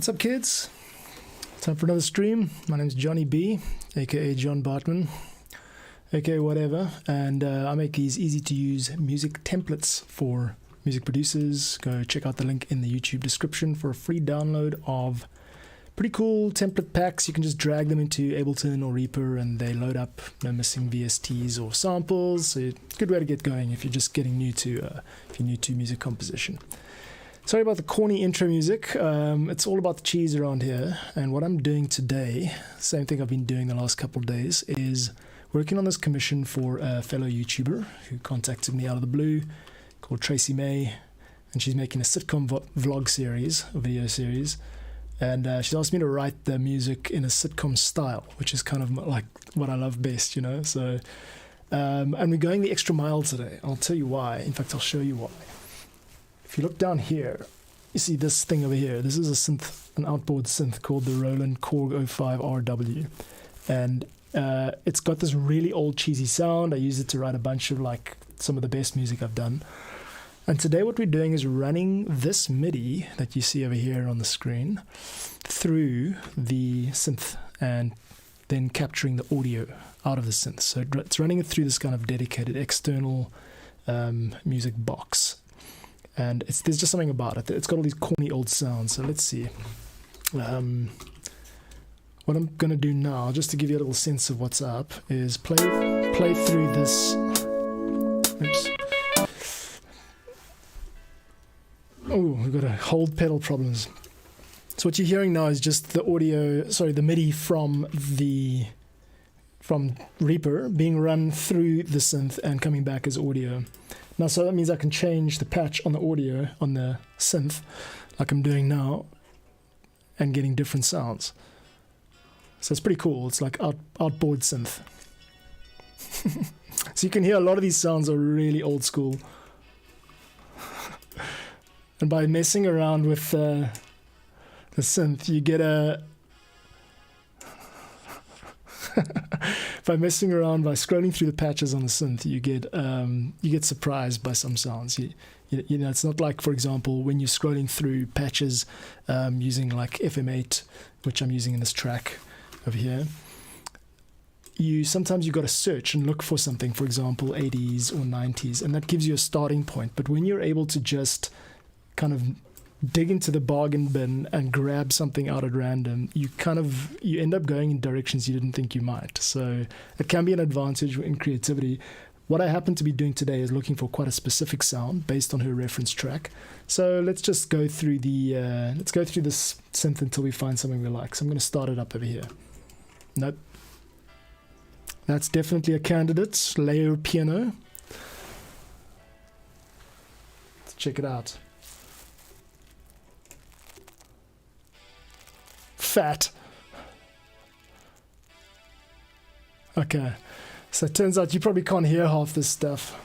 What's up, kids? Time for another stream. My name's Johnny B, aka John Bartman, aka whatever, and I make these easy-to-use music templates for music producers. Go check out the link in the YouTube description for a free download of pretty cool template packs. You can just drag them into Ableton or Reaper, and they load up, no missing VSTs or samples. So, good way to get going if you're just getting new to music composition. Sorry about the corny intro music. It's all about the cheese around here. And what I'm doing today, same thing I've been doing the last couple of days, is working on this commission for a fellow YouTuber who contacted me out of the blue, called Tracy May. And she's making a sitcom vlog series, a video series. And she's asked me to write the music in a sitcom style, which is kind of like what I love best, you know. So, and we're going the extra mile today. I'll tell you why. In fact, I'll show you why. If you look down here, you see this thing over here. This is a synth, an outboard synth called the Roland Korg 05RW. And it's got this really old cheesy sound. I use it to write a bunch of like some of the best music I've done. And today what we're doing is running this MIDI that you see over here on the screen through the synth and then capturing the audio out of the synth. So it's running it through this kind of dedicated external music box. And there's just something about it. It's got all these corny old sounds. So let's see. What I'm going to do now, just to give you a little sense of what's up, is play through this. Oops. Oh, we've got hold pedal problems. So what you're hearing now is just the audio, the MIDI from Reaper being run through the synth and coming back as audio. Now, so that means I can change the patch on the audio, on the synth, like I'm doing now, and getting different sounds. So it's pretty cool. It's like outboard synth. So you can hear a lot of these sounds are really old school. And by messing around with the synth, you get a... by messing around, by scrolling through the patches on the synth, you get surprised by some sounds. You know, it's not like, for example, when you're scrolling through patches using like FM8, which I'm using in this track over here. Sometimes you got to search and look for something, for example, 80s or 90s, and that gives you a starting point. But when you're able to just kind of dig into the bargain bin and grab something out at random, you end up going in directions you didn't think you might. So it can be an advantage in creativity. What I happen to be doing today is looking for quite a specific sound based on her reference track. So let's just go through this synth until we find something we like. So I'm going to start it up over here. Nope. That's definitely a candidate. Layer piano. Let's check it out. Fat. Okay, so it turns out you probably can't hear half this stuff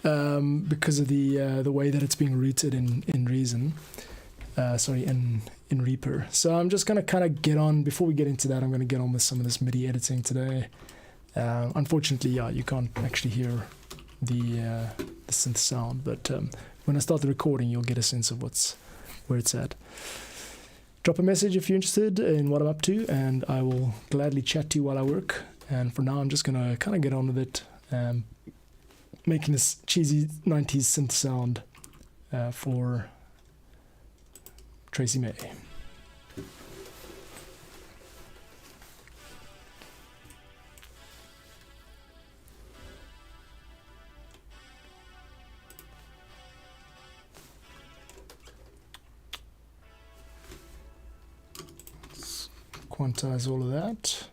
because of the way that it's being routed in Reason. In Reaper. So I'm just gonna kind of get on. Before we get into that, I'm gonna get on with some of this MIDI editing today. Unfortunately, you can't actually hear the synth sound, but when I start the recording, you'll get a sense of where it's at. Drop a message if you're interested in what I'm up to, and I will gladly chat to you while I work. And for now, I'm just gonna kind of get on with it, making this cheesy 90s synth sound for Tracy May. Quantize all of that.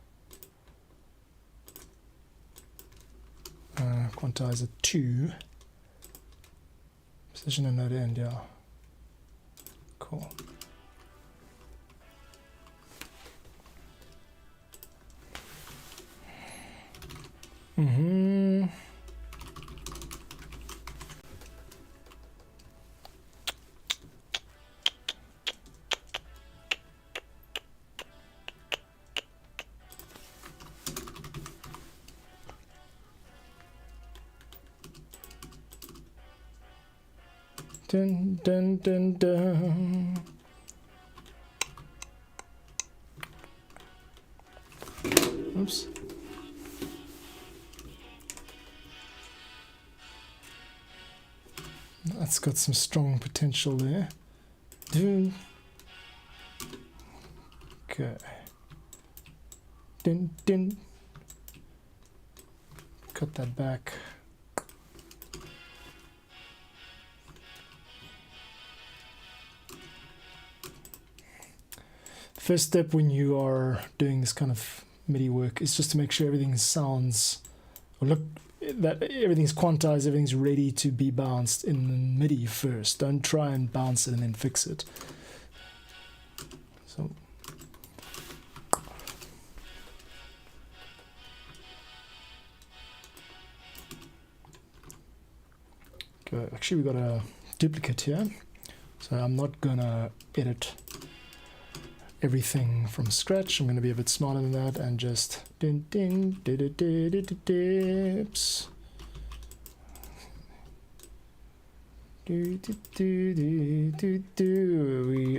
Quantize it to position and node end, yeah. Cool. Dun, dun, dun, dun. Oops. That's got some strong potential there. Dun. Okay. Dun, dun. Cut that back. The first step when you are doing this kind of MIDI work is just to make sure everything sounds, or look, that everything's quantized, everything's ready to be bounced in the MIDI first. Don't try and bounce it and then fix it. So okay, actually we got a duplicate here, so I'm not gonna edit everything from scratch. I'm going to be a bit smarter than that and just dips. We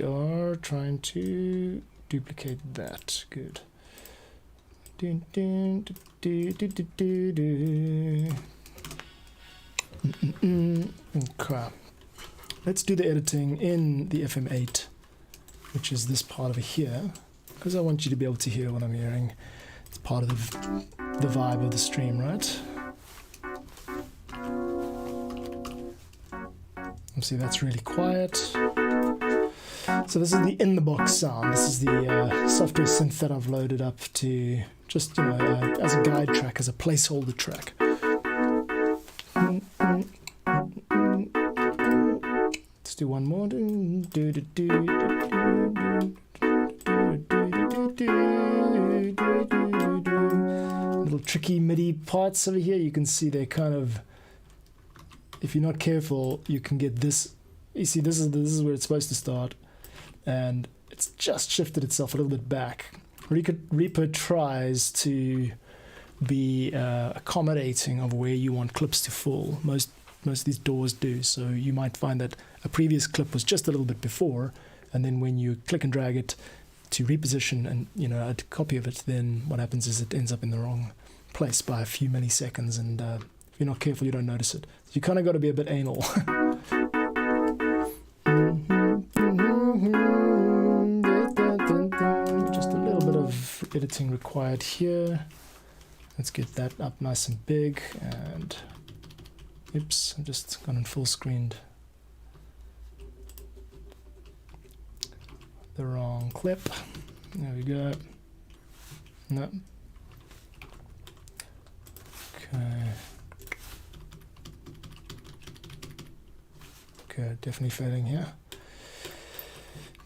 are trying to duplicate that. Good. Okay. Let's do the editing in the FM8, which is this part over here, because I want you to be able to hear what I'm hearing. It's part of the vibe of the stream, right? See, that's really quiet. So this is the in-the-box sound. This is the software synth that I've loaded up to just, you know, as a guide track, as a placeholder track. Let's do one more. Little tricky MIDI parts over here. You can see they're kind of, if you're not careful, you can get this. You see, this is where it's supposed to start, and it's just shifted itself a little bit back. Reaper tries to be accommodating of where you want clips to fall. Most of these doors do. So you might find that a previous clip was just a little bit before, and then when you click and drag it to reposition and, you know, add a copy of it, then what happens is it ends up in the wrong place by a few milliseconds, and if you're not careful, you don't notice it. So you kind of got to be a bit anal. Just a little bit of editing required here. Let's get that up nice and big, and oops, I've just gone in full screened the wrong clip. There we go. No. Okay. Okay, definitely failing here.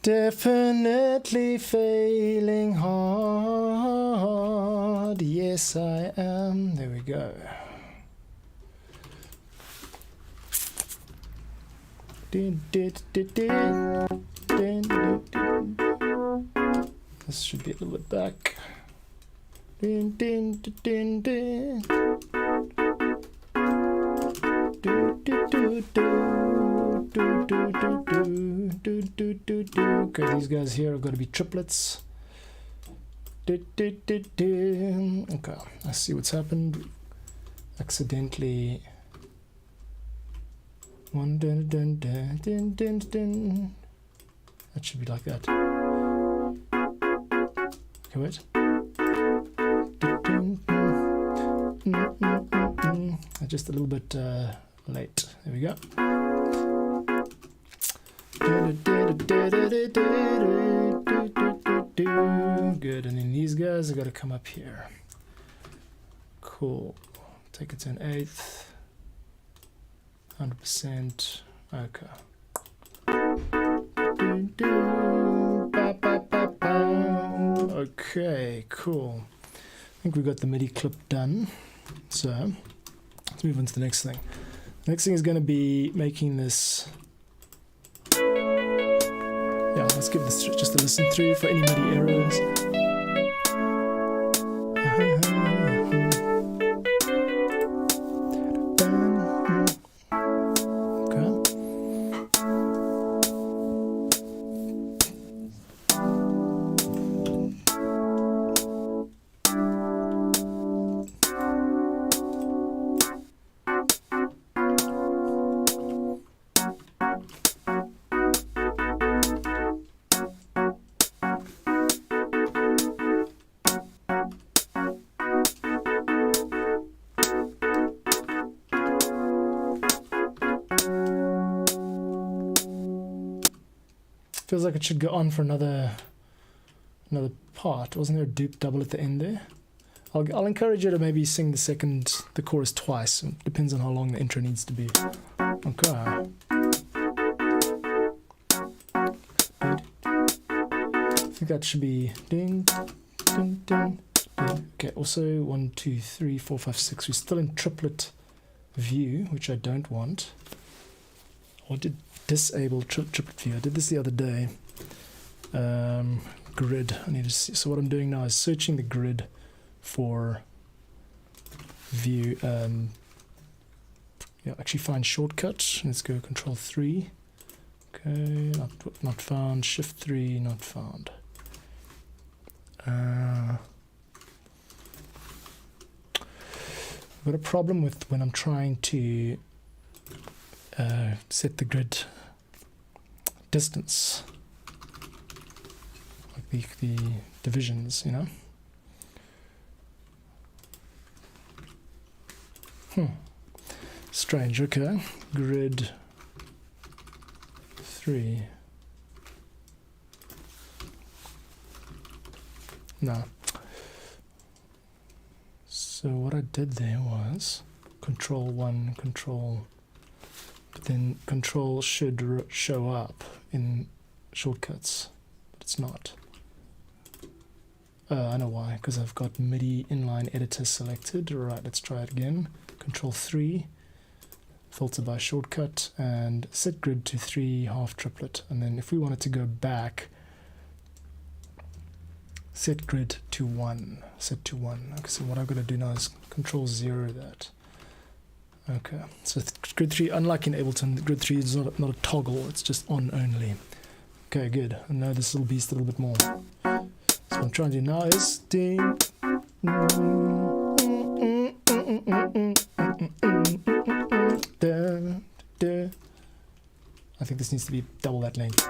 Definitely failing hard. Yes, I am. There we go. This should be a little bit back. Okay, these guys here are going to be triplets. Okay, I see what's happened. Accidentally. That should be like that. Okay, wait. Just a little bit late. There we go. Good, and then these guys are got to come up here. Cool. Take it to an eighth. 100%. Okay. Okay, cool. I think we got the MIDI clip done. So let's move on to the next thing. The next thing is going to be making this. Yeah, let's give this just a listen through for any MIDI errors. Okay. Feels like it should go on for another part. Wasn't there a dupe double at the end there? I'll encourage you to maybe sing the chorus twice. It depends on how long the intro needs to be. Okay. I think that should be ding, ding, ding, ding. Okay, also 1, 2, 3, 4, 5, 6. We're still in triplet view, which I don't want. I want to disable triplet view. I did this the other day. Grid. I need to see. So what I'm doing now is searching the grid for view. Actually find shortcut. Let's go Control 3. Okay, not found. Shift 3, not found. I've got a problem with when I'm trying to set the grid distance, like the divisions, you know. Strange. Okay, grid 3. No. So what I did there was Control 1, Control, but then Control should show up in shortcuts, but it's not. I know why, because I've got MIDI inline editor selected. Right, let's try it again. Control 3, filter by shortcut, and set grid to 3 half triplet. And then if we wanted to go back, set grid to 1, set to 1. Okay, so what I've got to do now is Control 0 that. Okay, so grid 3, unlike in Ableton, grid 3 is not a toggle, it's just on only. Okay, good. I know this little beast a little bit more. So what I'm trying to do now is ding. I think this needs to be double that length.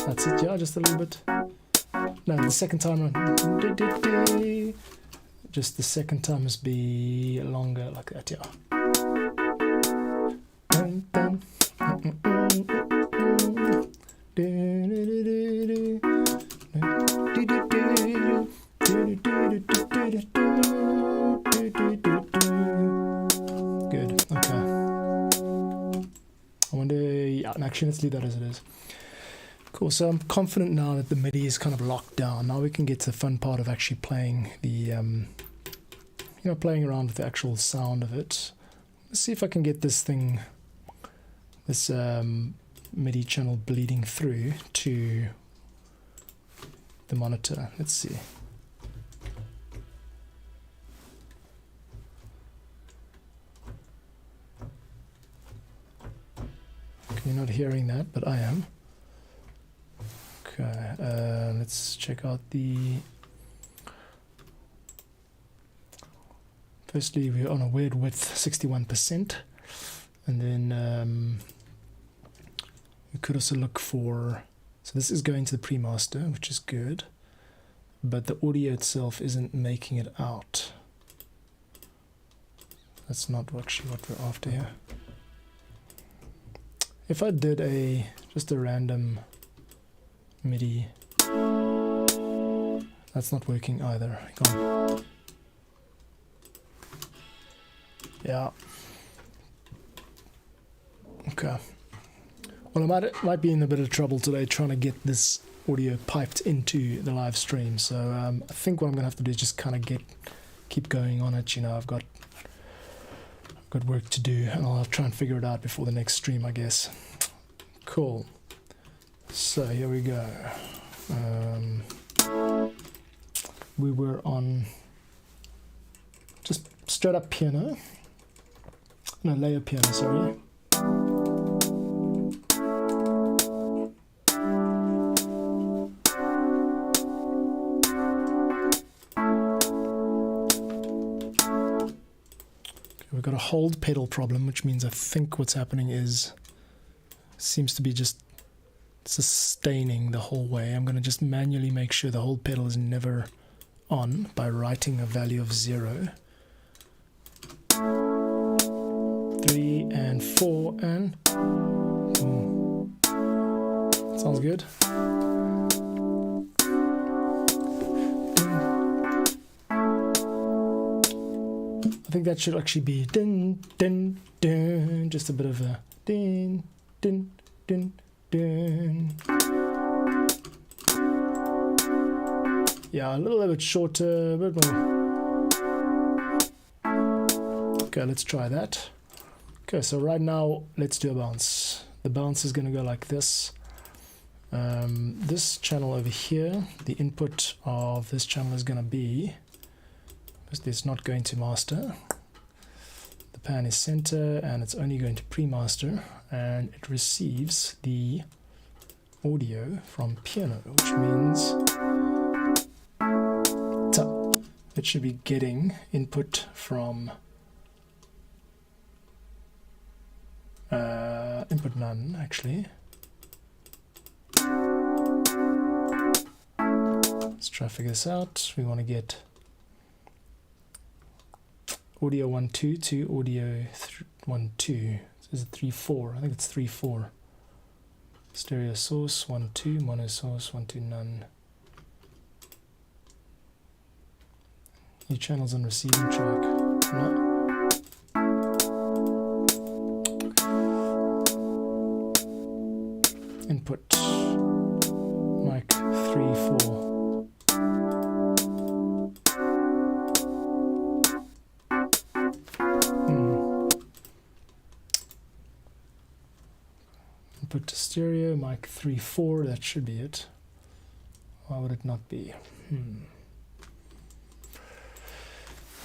That's it, yeah, just a little bit. No, the second time, just the second time must be longer, like that, yeah. Good, okay. I wonder, yeah, actually let's leave that as it is. Cool, so I'm confident now that the MIDI is kind of locked down. Now we can get to the fun part of actually playing the, playing around with the actual sound of it. Let's see if I can get this thing, this MIDI channel bleeding through to the monitor. Let's see. Okay, you're not hearing that, but I am. Okay, let's check out the... Firstly, we're on a weird width, 61%. And then we could also look for... So this is going to the pre-master, which is good. But the audio itself isn't making it out. That's not actually what we're after here. If I did just a random MIDI, that's not working either. Hang on. Yeah. Okay. Well, I might be in a bit of trouble today trying to get this audio piped into the live stream. So I think what I'm gonna have to do is just kind of keep going on it. You know, I've got work to do, and I'll try and figure it out before the next stream, I guess. Cool. So here we go. We were on just straight up piano. No, layer piano, sorry. We've got a hold pedal problem, which means I think what's happening is seems to be just sustaining the whole way. I'm going to just manually make sure the hold pedal is never on by writing a value of 0. 3 and 4 and sounds good. I think that should actually be din din din, just a bit of a din din din din. Yeah, a little bit shorter, a bit more. Okay, let's try that. Okay, so right now let's do a bounce. The bounce is going to go like this. This channel over here, the input of this channel is going to be, it's not going to master. The pan is center and it's only going to pre-master, and it receives the audio from piano, which means it should be getting input from input none, actually. Let's try to figure this out. We want to get audio 1 2 to audio 1 2. Is it 3 4? I think it's 3 4. Stereo source 1 2, mono source 1 2 none. New channels on receiving track. No. Input mic 3 4. Input to stereo mic 3 4. That should be it. Why would it not be?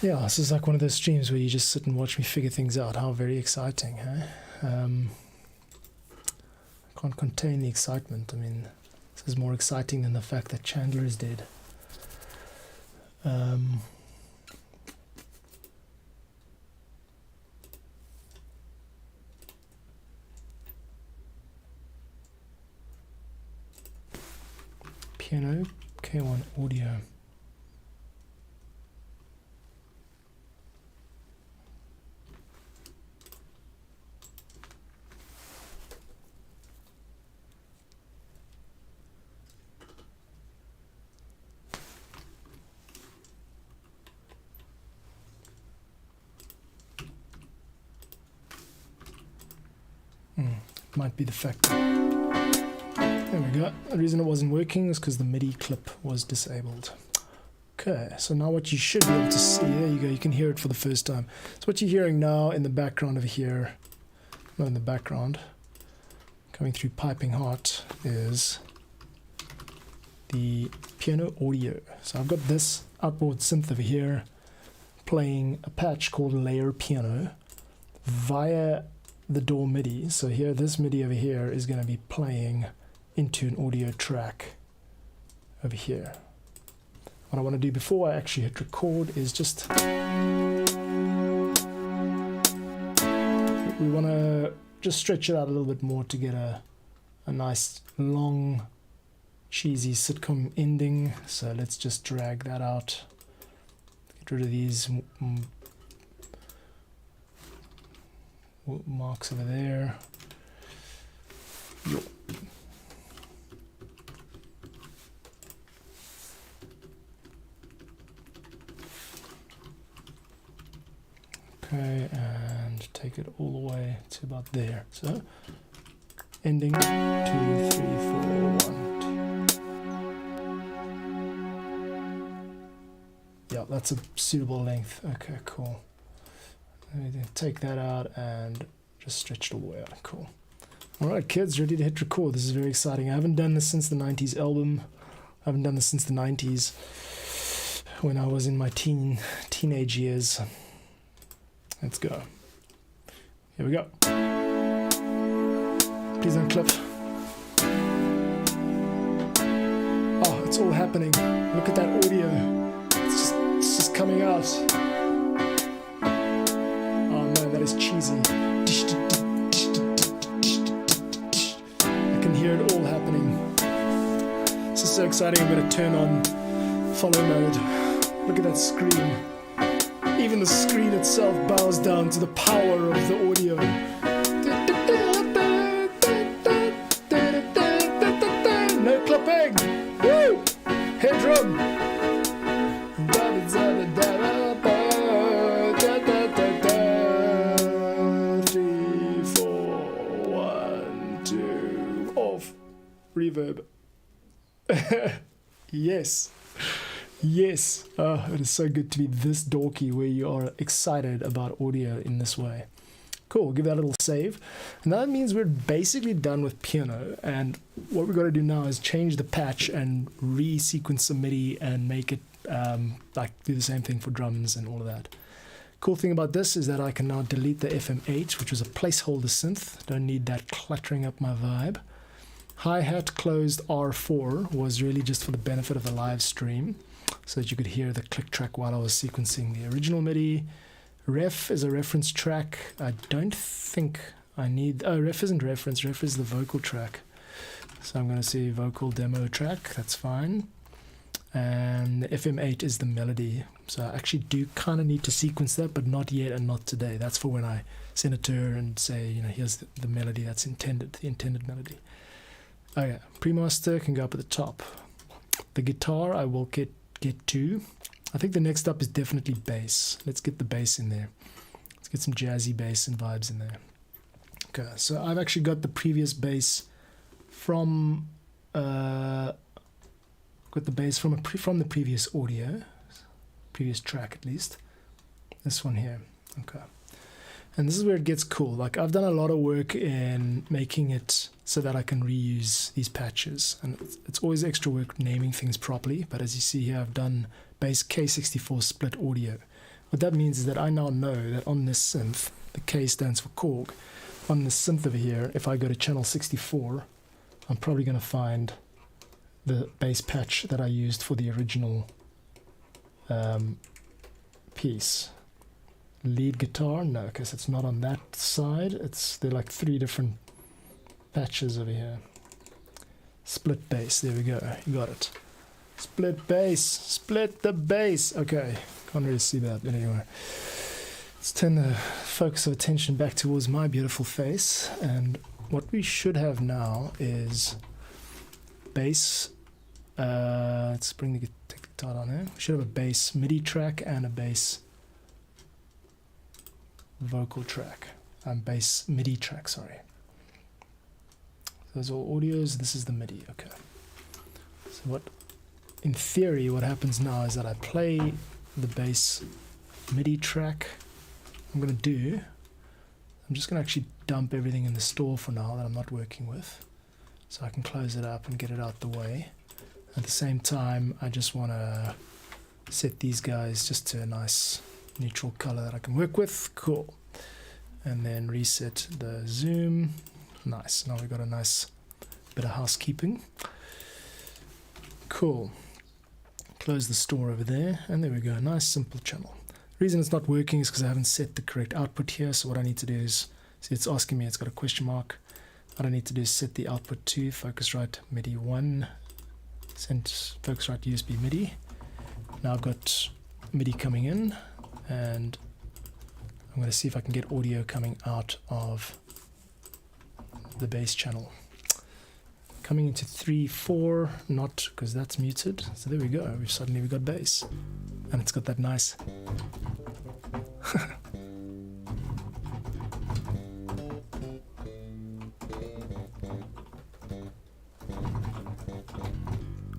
Yeah, this is like one of those streams where you just sit and watch me figure things out. How very exciting, huh? I can't contain the excitement. I mean, this is more exciting than the fact that Chandler is dead. Piano, K1 audio. Might be the fact that, there we go. The reason it wasn't working is because the MIDI clip was disabled. Okay, so now what you should be able to see, there you go, you can hear it for the first time. So what you're hearing now in the background over here, not in the background, coming through piping hot, is the piano audio. So I've got this outboard synth over here playing a patch called layer piano via the DAW MIDI. So here, this MIDI over here is going to be playing into an audio track over here. What I want to do before I actually hit record is just, we want to just stretch it out a little bit more to get a nice long cheesy sitcom ending. So let's just drag that out, get rid of these marks over there. Yo. Okay, and take it all the way to about there. So ending 2 3 4 1 2. Yeah, that's a suitable length. Okay, cool. Take that out and just stretch it all the way out. Cool. Alright kids, ready to hit record. This is very exciting. I haven't done this since the 90s album. I haven't done this since the 90s when I was in my teenage years. Let's go. Here we go. Please don't clip. Oh, it's all happening. Look at that audio. It's just coming out. That is cheesy. I can hear it all happening. This is so exciting. I'm going to turn on follow mode. Look at that screen. Even the screen itself bows down to the power of the audio. No clipping. Woo! Headroom. 3, 4, 1, 2, off. Reverb. Yes. Yes. Oh, it is so good to be this dorky where you are excited about audio in this way. Cool, give that a little save. And that means we're basically done with piano. And what we've got to do now is change the patch and re-sequence some MIDI and make it like do the same thing for drums and all of that. Cool thing about this is that I can now delete the FM8, which was a placeholder synth. Don't need that cluttering up my vibe. Hi-hat closed R4 was really just for the benefit of the live stream, so that you could hear the click track while I was sequencing the original MIDI. Ref is a reference track. I don't think I need... Oh, ref isn't reference. Ref is the vocal track. So I'm going to say vocal demo track. That's fine. And the FM8 is the melody. So I actually do kind of need to sequence that, but not yet and not today. That's for when I send it to her and say, you know, here's the melody that's intended, the intended melody. Okay, pre-master can go up at the top. The guitar I will get to. I think the next up is definitely bass. Let's get the bass in there. Let's get some jazzy bass and vibes in there. Okay, so I've actually got the previous bass from got the bass from the previous audio, previous track at least. This one here. Okay. And this is where it gets cool. Like, I've done a lot of work in making it so that I can reuse these patches. And it's always extra work naming things properly. But as you see here, I've done bass K64 split audio. What that means is that I now know that on this synth, the K stands for Korg. On this synth over here, if I go to channel 64, I'm probably going to find the bass patch that I used for the original piece. Lead guitar, no, because it's not on that side. They're like 3 different patches over here. Split bass, there we go, you got it. Split bass, split the bass. Okay, can't really see that, but anyway. Let's turn the focus of attention back towards my beautiful face, and what we should have now is bass. Let's bring the guitar down there. We should have a bass MIDI track and a bass vocal track, bass MIDI track, sorry. Those are all audios, this is the MIDI, okay. So what, in theory, what happens now is that I play the bass MIDI track. I'm going to do, I'm just going to actually dump everything in the store for now that I'm not working with, so I can close it up and get it out the way. At the same time, I just want to set these guys just to a nice neutral color that I can work with. Cool. And then reset the zoom. Nice. Now we've got a nice bit of housekeeping. Cool. Close the store over there, and there we go. Nice simple channel. The reason it's not working is because I haven't set the correct output here. So what I need to do is, see, it's asking me, it's got a question mark. What I need to do is set the output to Focusrite MIDI 1, send Focusrite USB MIDI. Now I've got MIDI coming in, and I'm going to see if I can get audio coming out of the bass channel. Coming into 3, 4, not because that's muted. So there we go. Suddenly we got bass, and it's got that nice.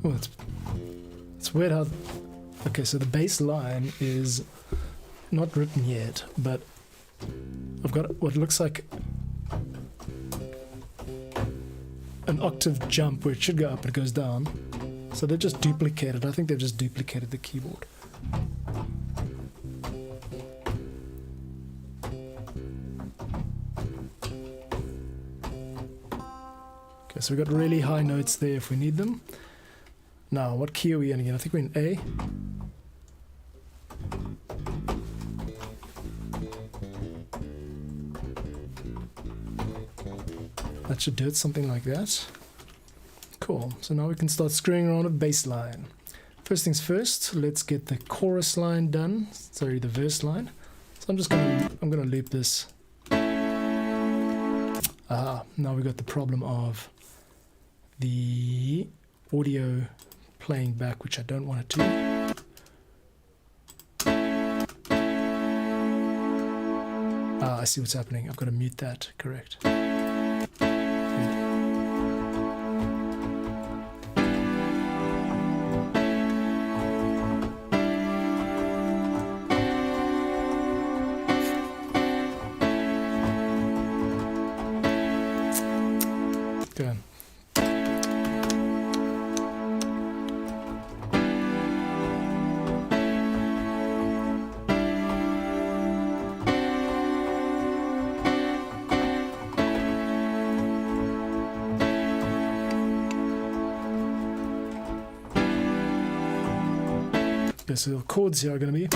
Oh, it's weird how. Okay, so the bass line is not written yet, but I've got what looks like an octave jump where it should go up, it goes down. So they've just duplicated. I think they've just duplicated the keyboard. Okay, so we've got really high notes there if we need them. Now, what key are we in again? I think we're in A. That should do it, something like that. Cool. So now we can start screwing around with bass line. first things first, let's get the chorus line done. Sorry, the verse line. So I'm gonna loop this. Now we got the problem of the audio playing back, which I don't want it to. I see what's happening. I've got to mute that. Correct. Good. Okay, so the chords here are going to be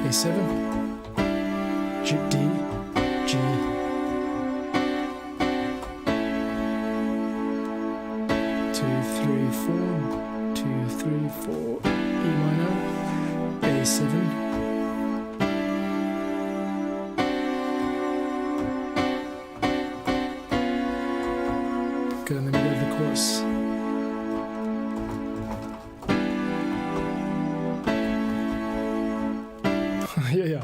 A7, G, D, G, 2, 3, 4, 2, 3, 4, E minor, A7, good, and then we go to the chorus. Yeah.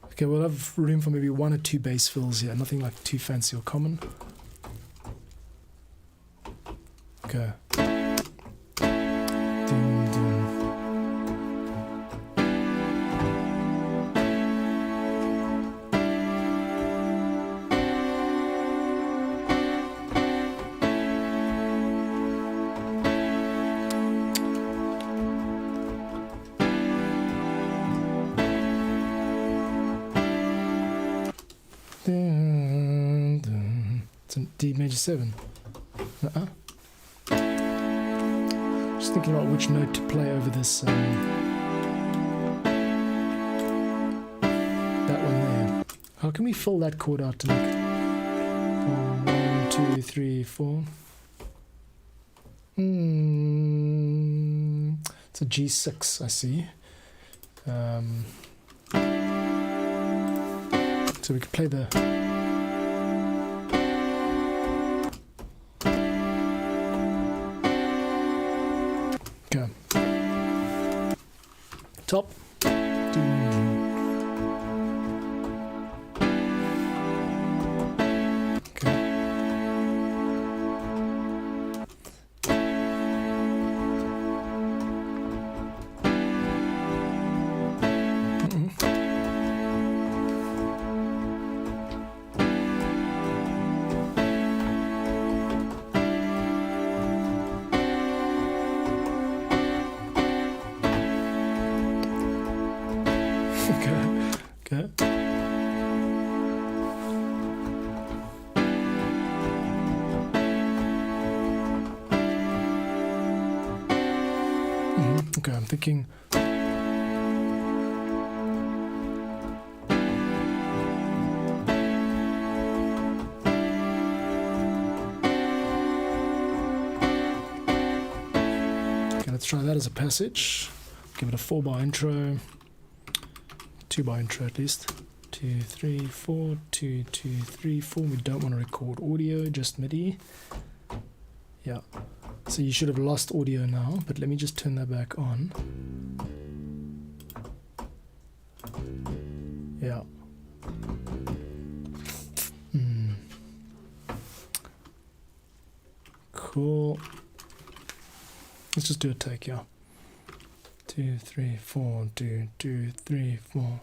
Okay, we'll have room for maybe 1 or 2 bass fills here, nothing like too fancy or common. Okay. Dun, dun. It's a D major 7. Just thinking about which note to play over this. That one there. How can we fill that chord out to make it? 1, 2, 3, 4. It's a G6, I see. So we could play the top. Okay. Okay, I'm thinking. Okay, let's try that as a passage. Give it a 4-bar intro. 2-bar intro at least. 2, 3, 4, 2, 2, 3, 4. We don't want to record audio, just MIDI. Yeah. So you should have lost audio now, but let me just turn that back on. Yeah. Cool. Let's just do a take, yeah. 2, 3, 4, 2, 2, 3, 4.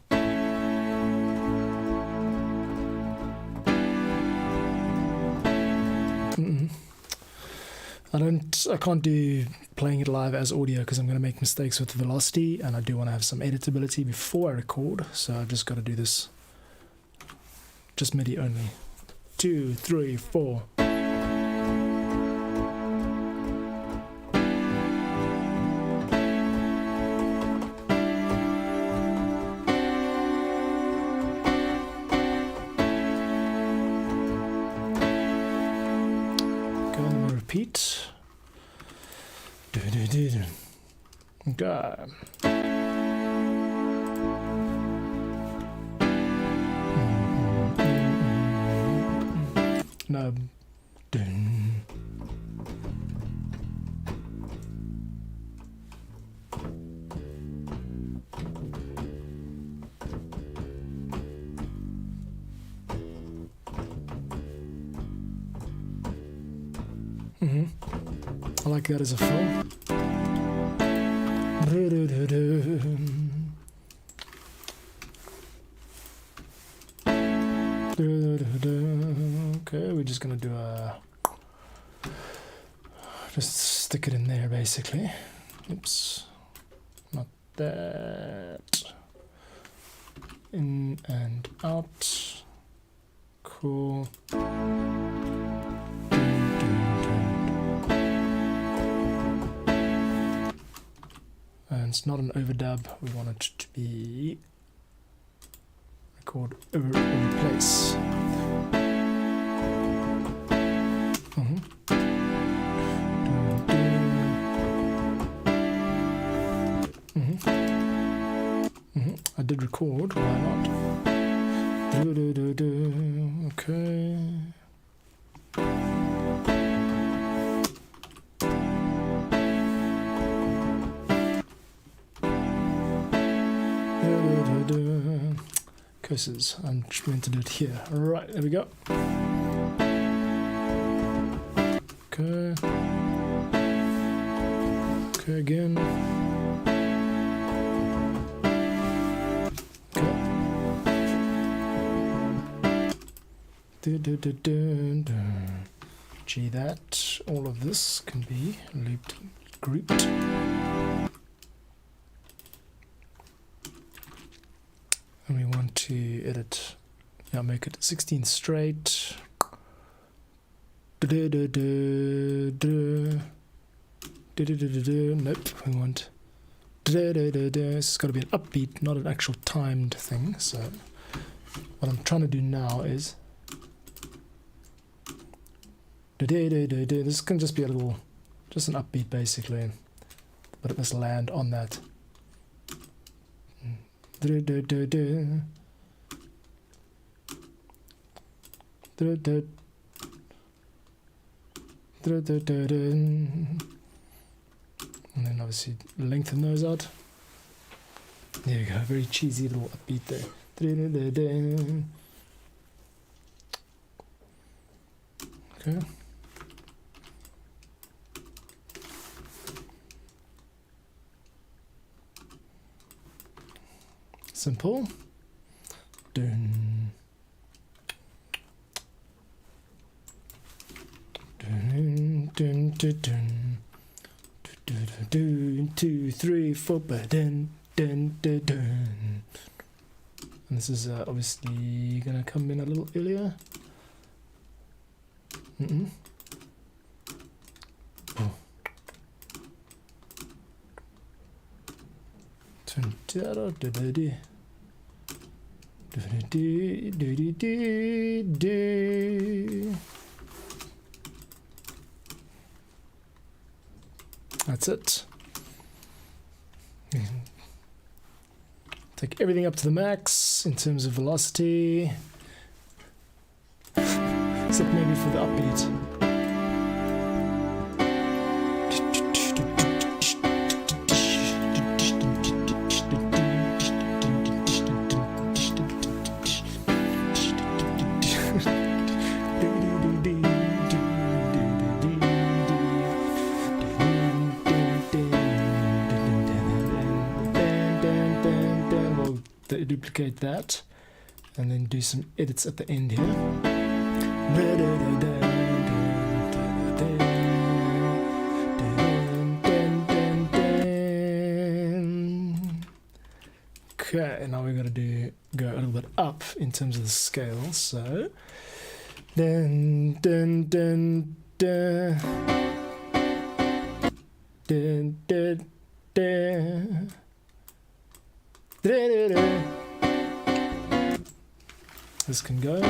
I can't do playing it live as audio because I'm going to make mistakes with the velocity, and I do want to have some editability before I record, so I've just got to do this just MIDI only. 2, 3, 4. Repeat. Okay. No. I like that as a fill. Okay, we're just gonna do just stick it in there basically. Oops, not that. In and out. Cool. And it's not an overdub, we want it to be record over replace. I did record, why not? Okay. Curses, I'm just meant to do it here. Alright, there we go. Okay. Okay, again. Okay. G that. All of this can be looped, grouped. And we want to edit, make it 16 straight. Nope, we want it's got to be an upbeat, not an actual timed thing. So what I'm trying to do now is this can just be just an upbeat basically, but it must land on that. And then obviously lengthen those out. There we go, very cheesy little upbeat there. Okay. Simple. Dun. Dun, dun, dun, dun. Dun, dun, 2, 3, 4, dun, dun, dun, dun. And this is obviously gonna come in a little earlier. Oh. That's it. Take everything up to the max in terms of velocity, except maybe for the upbeat. Duplicate that and then do some edits at the end here. Okay, now we're going to go a little bit up in terms of the scale. So, dun dun dun dun dun dun dun. This can go.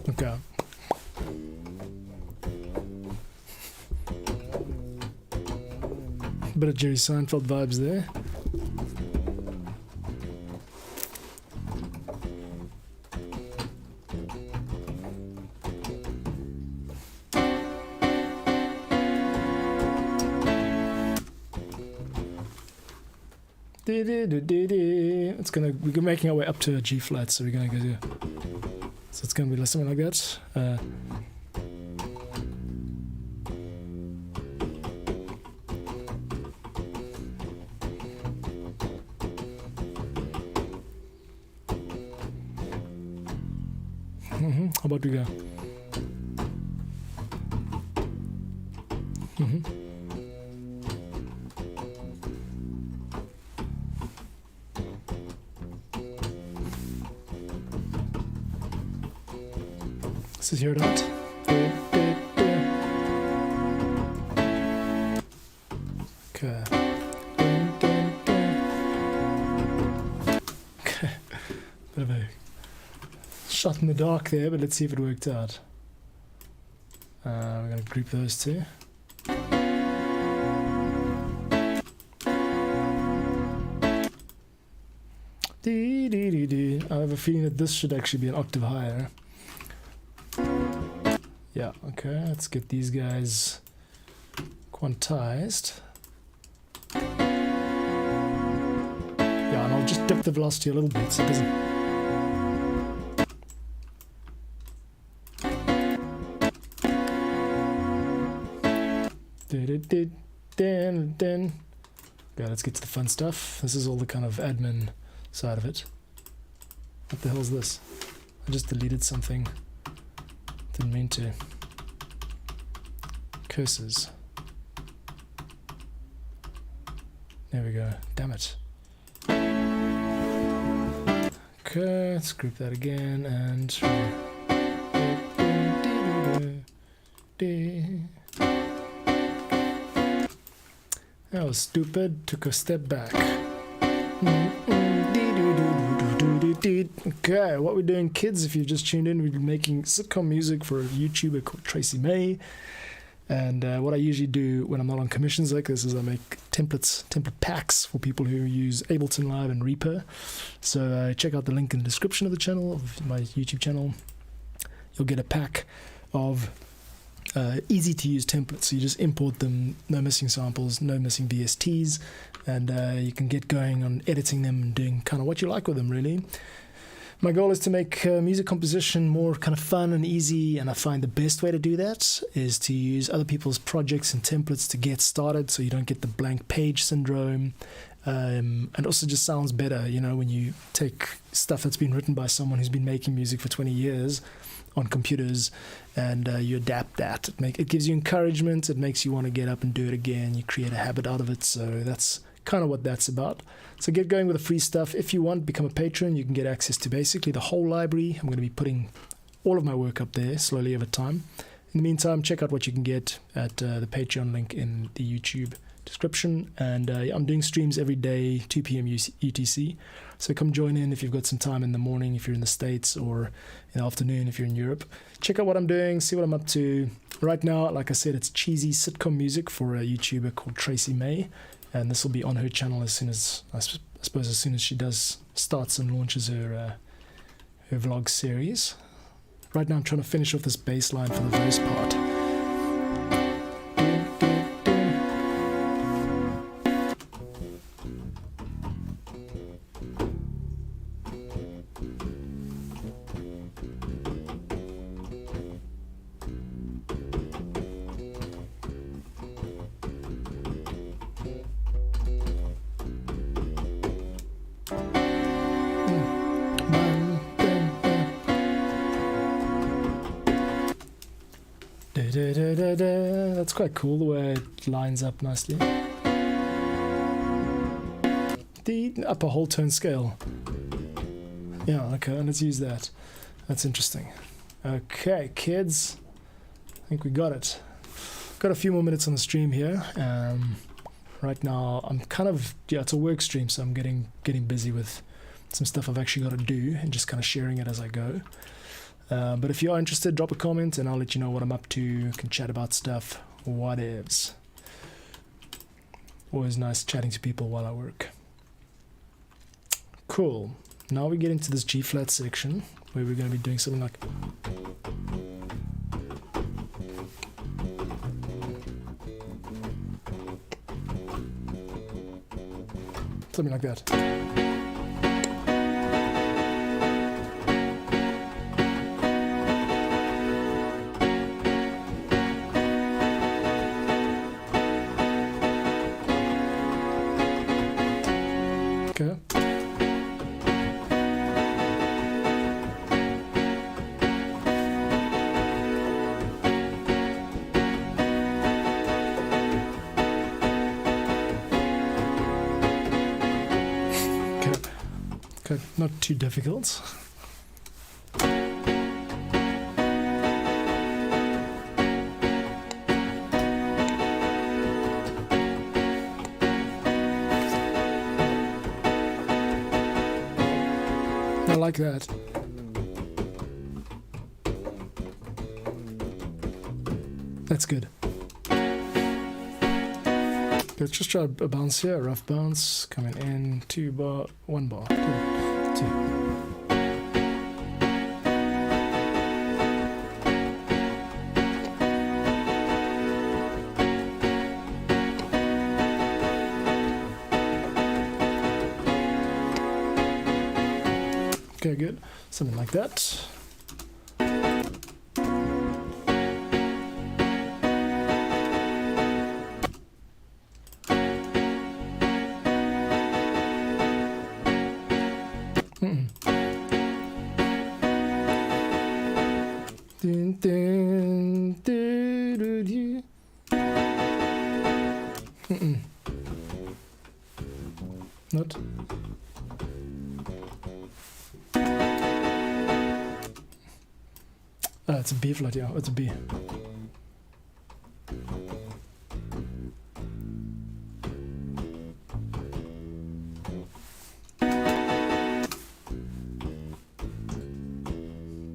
Okay. Bit of Jerry Seinfeld vibes there. It's gonna. We're making our way up to a G flat, so we're gonna go to. So it's gonna be something like that. How about we go? This is your dot. Okay. Okay. Bit of a shot in the dark there, but let's see if it worked out. We're going to group those two. I have a feeling that this should actually be an octave higher. Yeah, okay, let's get these guys quantized. Yeah, and I'll just dip the velocity a little bit so it doesn't... Okay, let's get to the fun stuff. This is all the kind of admin side of it. What the hell is this? I just deleted something. Didn't mean to. Curses. There we go. Damn it. Okay, let's group that again and... That was stupid. Took a step back. Okay, what we're doing, kids, if you've just tuned in, we're making sitcom music for a YouTuber called Tracy May. And what I usually do when I'm not on commissions like this is I make template packs for people who use Ableton Live and Reaper. So check out the link in the description of the channel, of my YouTube channel. You'll get a pack of easy to use templates. So you just import them, no missing samples, no missing VSTs, and you can get going on editing them and doing kind of what you like with them, really. My goal is to make music composition more kind of fun and easy, and I find the best way to do that is to use other people's projects and templates to get started so you don't get the blank page syndrome. And also just sounds better, you know, when you take stuff that's been written by someone who's been making music for 20 years on computers and you adapt that. It gives you encouragement, it makes you want to get up and do it again, you create a habit out of it, so that's kind of what that's about. So get going with the free stuff. If you want, become a patron, you can get access to basically the whole library. I'm going to be putting all of my work up there slowly over time. In the meantime, check out what you can get at the Patreon link in the YouTube description. And I'm doing streams every day, 2 p.m. UTC. So come join in if you've got some time in the morning, if you're in the States, or in the afternoon if you're in Europe. Check out what I'm doing, see what I'm up to. Right now, like I said, it's cheesy sitcom music for a YouTuber called Tracy May. And this will be on her channel as soon as, I suppose, as soon as she starts and launches her vlog series. Right now I'm trying to finish off this bass line for the verse part. That's quite cool the way it lines up nicely. The upper whole tone scale. Yeah, okay, let's use that. That's interesting. Okay, kids. I think we got it. Got a few more minutes on the stream here. Right now, I'm kind of, it's a work stream, so I'm getting busy with some stuff I've actually got to do and just kind of sharing it as I go. But if you are interested, drop a comment and I'll let you know what I'm up to. Can chat about stuff, whatevs. Always nice chatting to people while I work. Cool. Now we get into this G flat section where we're going to be doing something like. Something like that. Okay. Okay, not too difficult. I like that. That's good. Let's just try a bounce here, a rough bounce, coming in, 2 bar, 1 bar, 2. Okay, good. Something like that. Not. It's a B flat, yeah, it's a B.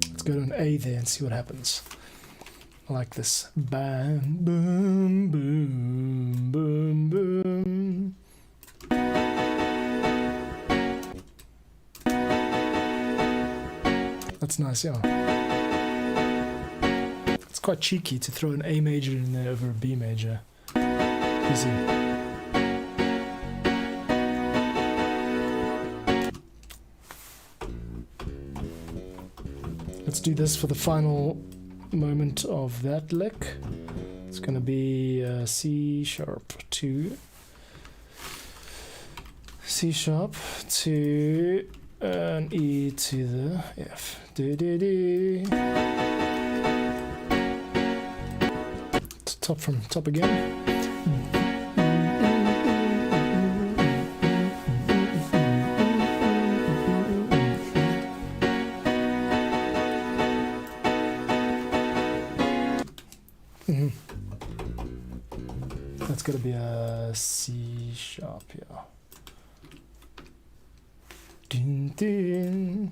Let's go to an A there and see what happens. I like this. Bam, boom, boom, boom, boom. That's nice, yeah. It's quite cheeky to throw an A major in there over a B major. Easy. Let's do this for the final moment of that lick. It's going to be C sharp to C sharp to an E to the F. Do do do. Top from top again. That's got to be a C sharp here. Dun, dun.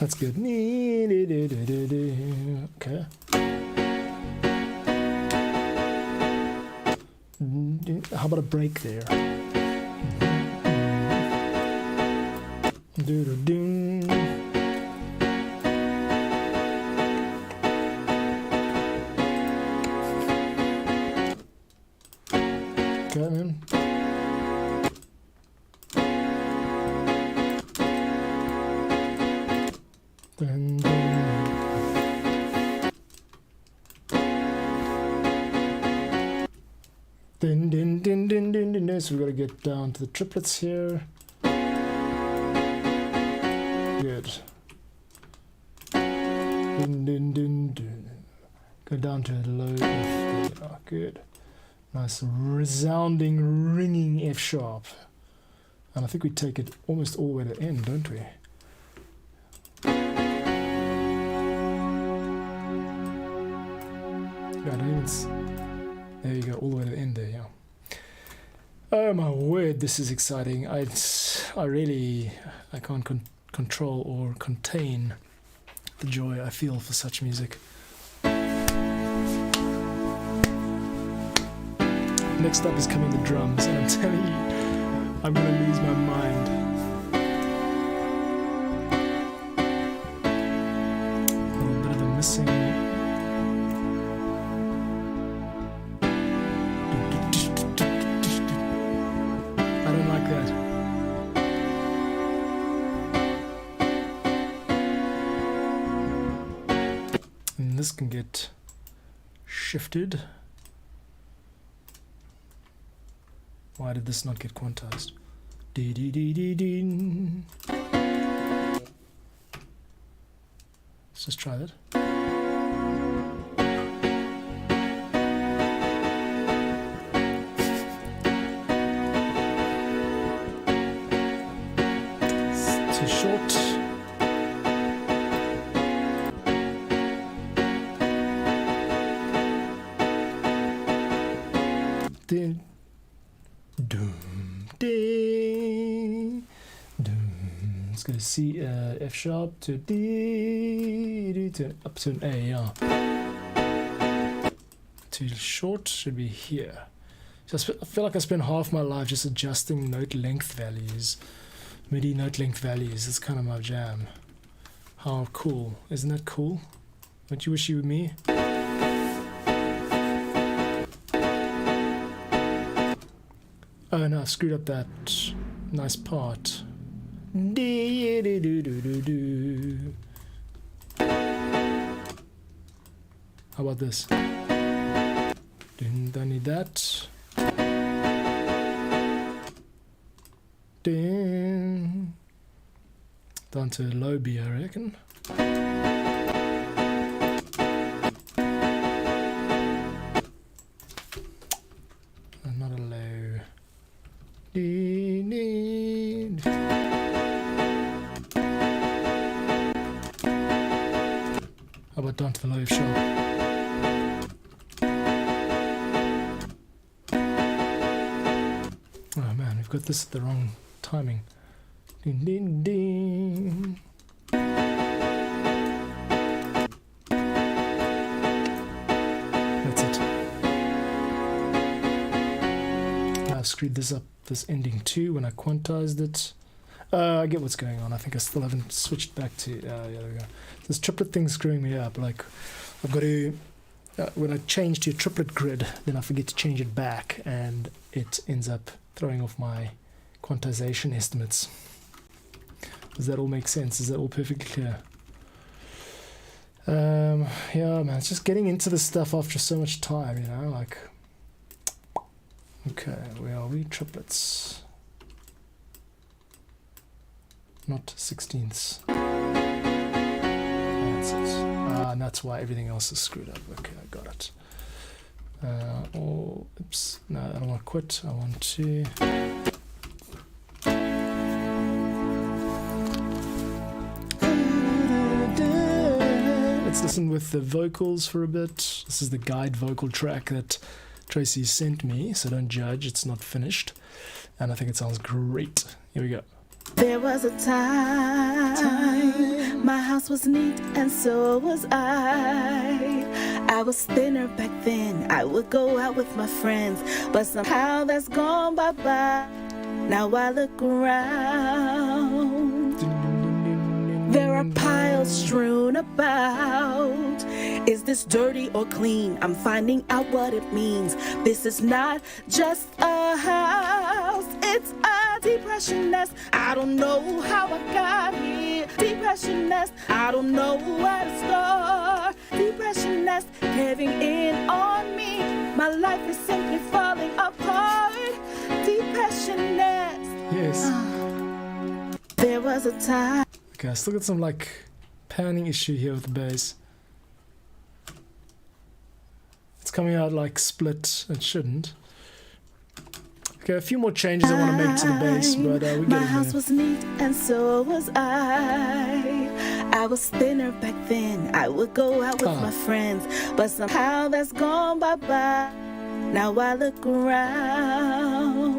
That's good. Okay. How about a break there? Do-do-ding. Okay, man. Din, din, din, din, din, din, din. So we've got to get down to the triplets here. Good. Din, din, din, din. Go down to a low F. Oh, good. Nice resounding, ringing F sharp. And I think we take it almost all the way to the end, don't we? Yeah, there you go, all the way to the end there, yeah. Oh my word, this is exciting. I can't control or contain the joy I feel for such music. Next up is coming the drums, and I'm telling you, I'm gonna lose my mind. A little bit of the missing. I don't like that. And this can get shifted. Why did this not get quantized? Dee dee dee dee dee. Let's just try that. It's too short. Then. Doom, ding, doom. Let's go to C, F sharp to D, to up to an A. Yeah. Too short should be here. So I feel like I spent half my life just adjusting note length values, MIDI note length values. It's kind of my jam. How cool! Isn't that cool? Don't you wish you were me? Oh no, I screwed up that nice part. How about this? Don't need that. Down to low B, I reckon. Not a low. How about down to the low F sharp? Oh man, we've got this at the wrong timing. Ding ding ding. That's it. I've screwed this up, this ending too, when I quantized it. I get what's going on. I think I still haven't switched back to, yeah, there we go. This triplet thing's screwing me up. Like, I've got to, when I change to a triplet grid, then I forget to change it back, and it ends up throwing off my quantization estimates. Does that all make sense? Is that all perfectly clear? Yeah, man, it's just getting into the stuff after so much time, you know, like, okay, where are we? Triplets. Not sixteenths. That's it. And that's why everything else is screwed up. Okay, I got it. Oh, oops. No, I don't want to quit. I want to... Let's listen with the vocals for a bit. This is the guide vocal track that Tracy sent me, so don't judge. It's not finished. And I think it sounds great. Here we go. There was a time my house was neat and so was I. I was thinner back then, I would go out with my friends, but somehow that's gone bye-bye. Now I look around, there are piles strewn about. Is this dirty or clean? I'm finding out what it means. This is not just a house, it's a depression nest. I don't know how I got here. Depression nest, I don't know where to start. Depression nest, caving in on me. My life is simply falling apart. was a time. Okay, I still got some like panning issue here with the bass. It's coming out like split. It shouldn't. Okay, a few more changes I want to make to the bass, but we're getting there. My house was neat and so was I. I was thinner back then. I would go out with my friends, but somehow that's gone bye-bye. Now I look around.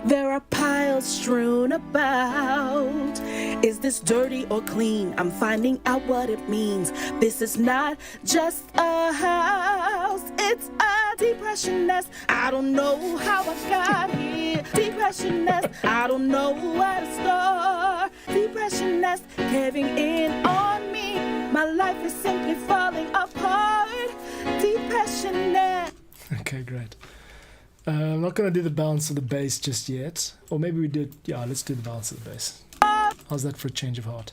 There are piles strewn about. Is this dirty or clean? I'm finding out what it means. This is not just a house, it's a depression nest. I don't know how I got here. Depression nest, I don't know where to start. Depression nest, caving in on me. My life is simply falling apart. Depression nest. Okay, great. I'm not going to do the balance of the bass just yet. Or maybe we did. Yeah, let's do the balance of the bass. How's that for a change of heart?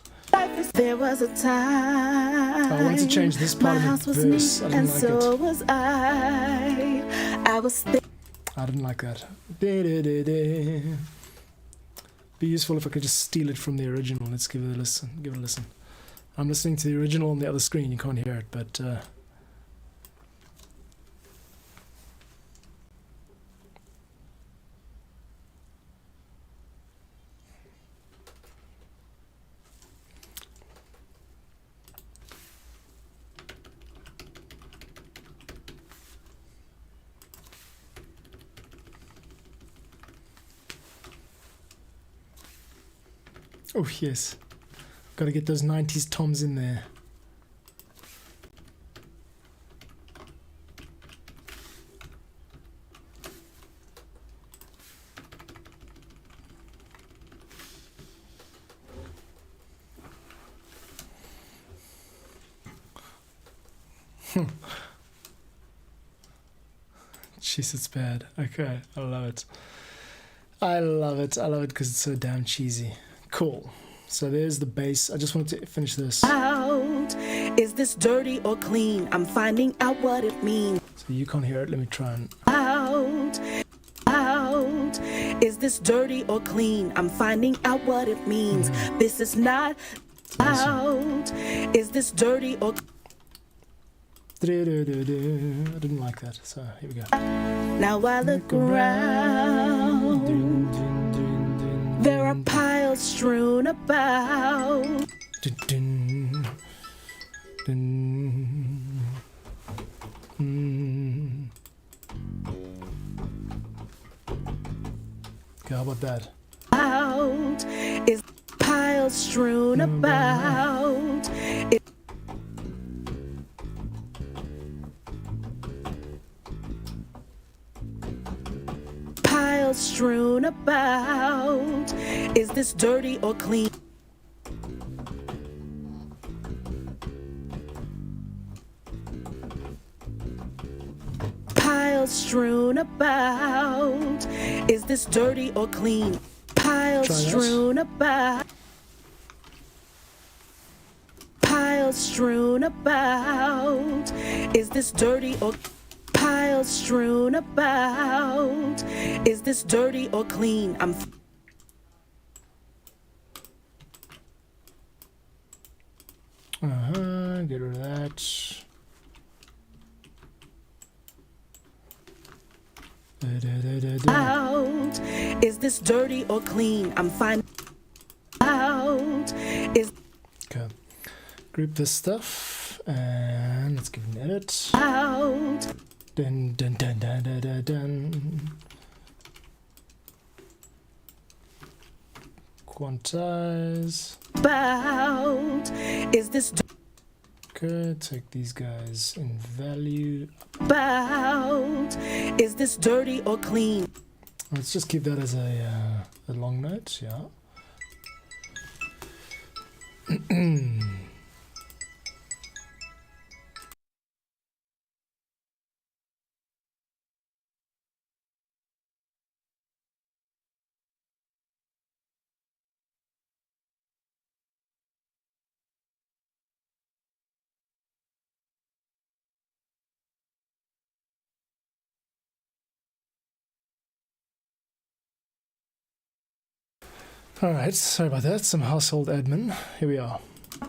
There was a time. I want to change this part of the verse. I didn't like so it. Was I was I didn't like that. Be useful if I could just steal it from the original. Let's give it a listen. Give it a listen. I'm listening to the original on the other screen. You can't hear it, but oh yes, got to get those 90s toms in there. Jeez, it's bad. Okay, I love it. I love it. I love it because it's so damn cheesy. Cool. So there's the bass. I just wanted to finish this. Out. Is this dirty or clean? I'm finding out what it means. So you can't hear it. Let me try and... Out. Is this dirty or clean? I'm finding out what it means. This is not out. Is this dirty or... I didn't like that, so here we go. Now I look around. There are piles strewn about. Okay, how about that? Out is piles strewn about. Piles strewn about. Is this dirty or clean? Piles strewn about. Is this dirty or clean? Piles strewn about. Piles strewn about. Is this dirty or piles strewn about? Is this dirty or clean? I'm get rid of that. out. Is this dirty or clean? I'm finding out. Is okay. Group this stuff and let's give it an edit. out. Dun dun dun dun dun dun dun. Quantize. About. Is this Okay, take these guys in value. about? Is this dirty or clean? Let's just keep that as a long note, yeah. Alright, sorry about that. Some household admin. Here we are.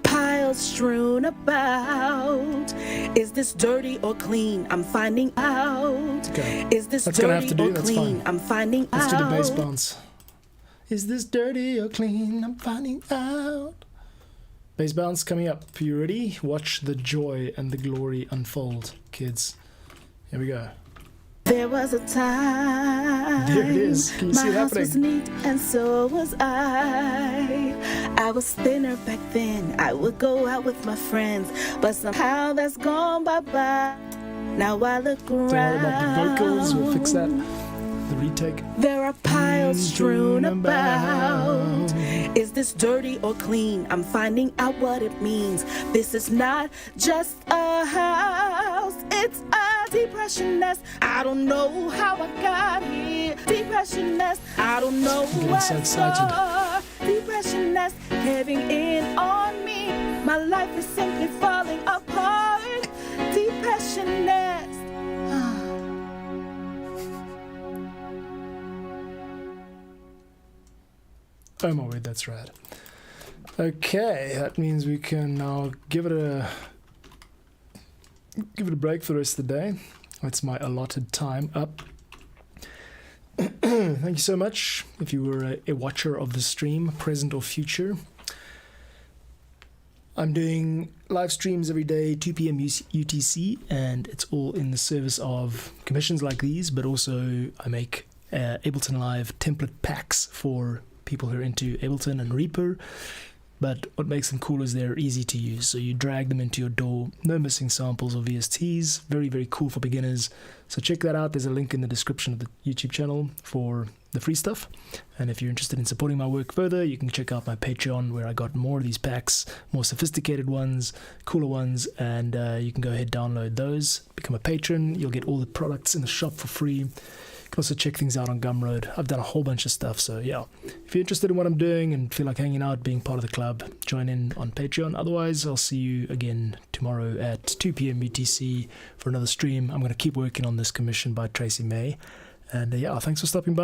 Piles strewn about. Is this dirty or clean? I'm finding out. Okay. Is this That's gonna have dirty to do, or that's clean? fine. I'm finding Let's out. do the bass bounce. Is this dirty or clean? I'm finding out. Bass bounce coming up. Are you ready? Watch the joy and the glory unfold, kids. Here we go. There was a time. There it is. Can you see it my house was happening? neat and so was I. I was thinner back then. I would go out with my friends, but somehow that's gone bye-bye. Now I look around. Don't worry about the vocals. We'll fix that. The retake. There are piles strewn about. Is this dirty or clean? I'm finding out what it means. This is not just a house, it's a depression nest. I don't know how I got here. Depression nest. I don't know Getting what so excited. for. Depression nest caving in on me. My life is simply falling apart. Depression nest. Oh my word, that's rad. Okay, that means we can now give it a break for the rest of the day. That's my allotted time up. Thank you so much. If you were a watcher of the stream, present or future, I'm doing live streams every day, 2 p.m. UTC, and it's all in the service of commissions like these, but also I make Ableton Live template packs for people who are into Ableton and Reaper. But what makes them cool is they're easy to use. So you drag them into your DAW, no missing samples or VSTs. Very, very cool for beginners. So check that out. There's a link in the description of the YouTube channel for the free stuff. And if you're interested in supporting my work further, you can check out my Patreon, where I got more of these packs, more sophisticated ones, cooler ones, and you can go ahead and download those. Become a patron. You'll get all the products in the shop for free. You can also check things out on Gumroad. I've done a whole bunch of stuff, so yeah. If you're interested in what I'm doing and feel like hanging out, being part of the club, join in on Patreon. Otherwise, I'll see you again tomorrow at 2 p.m. UTC for another stream. I'm going to keep working on this commission by Tracy May. And yeah, thanks for stopping by.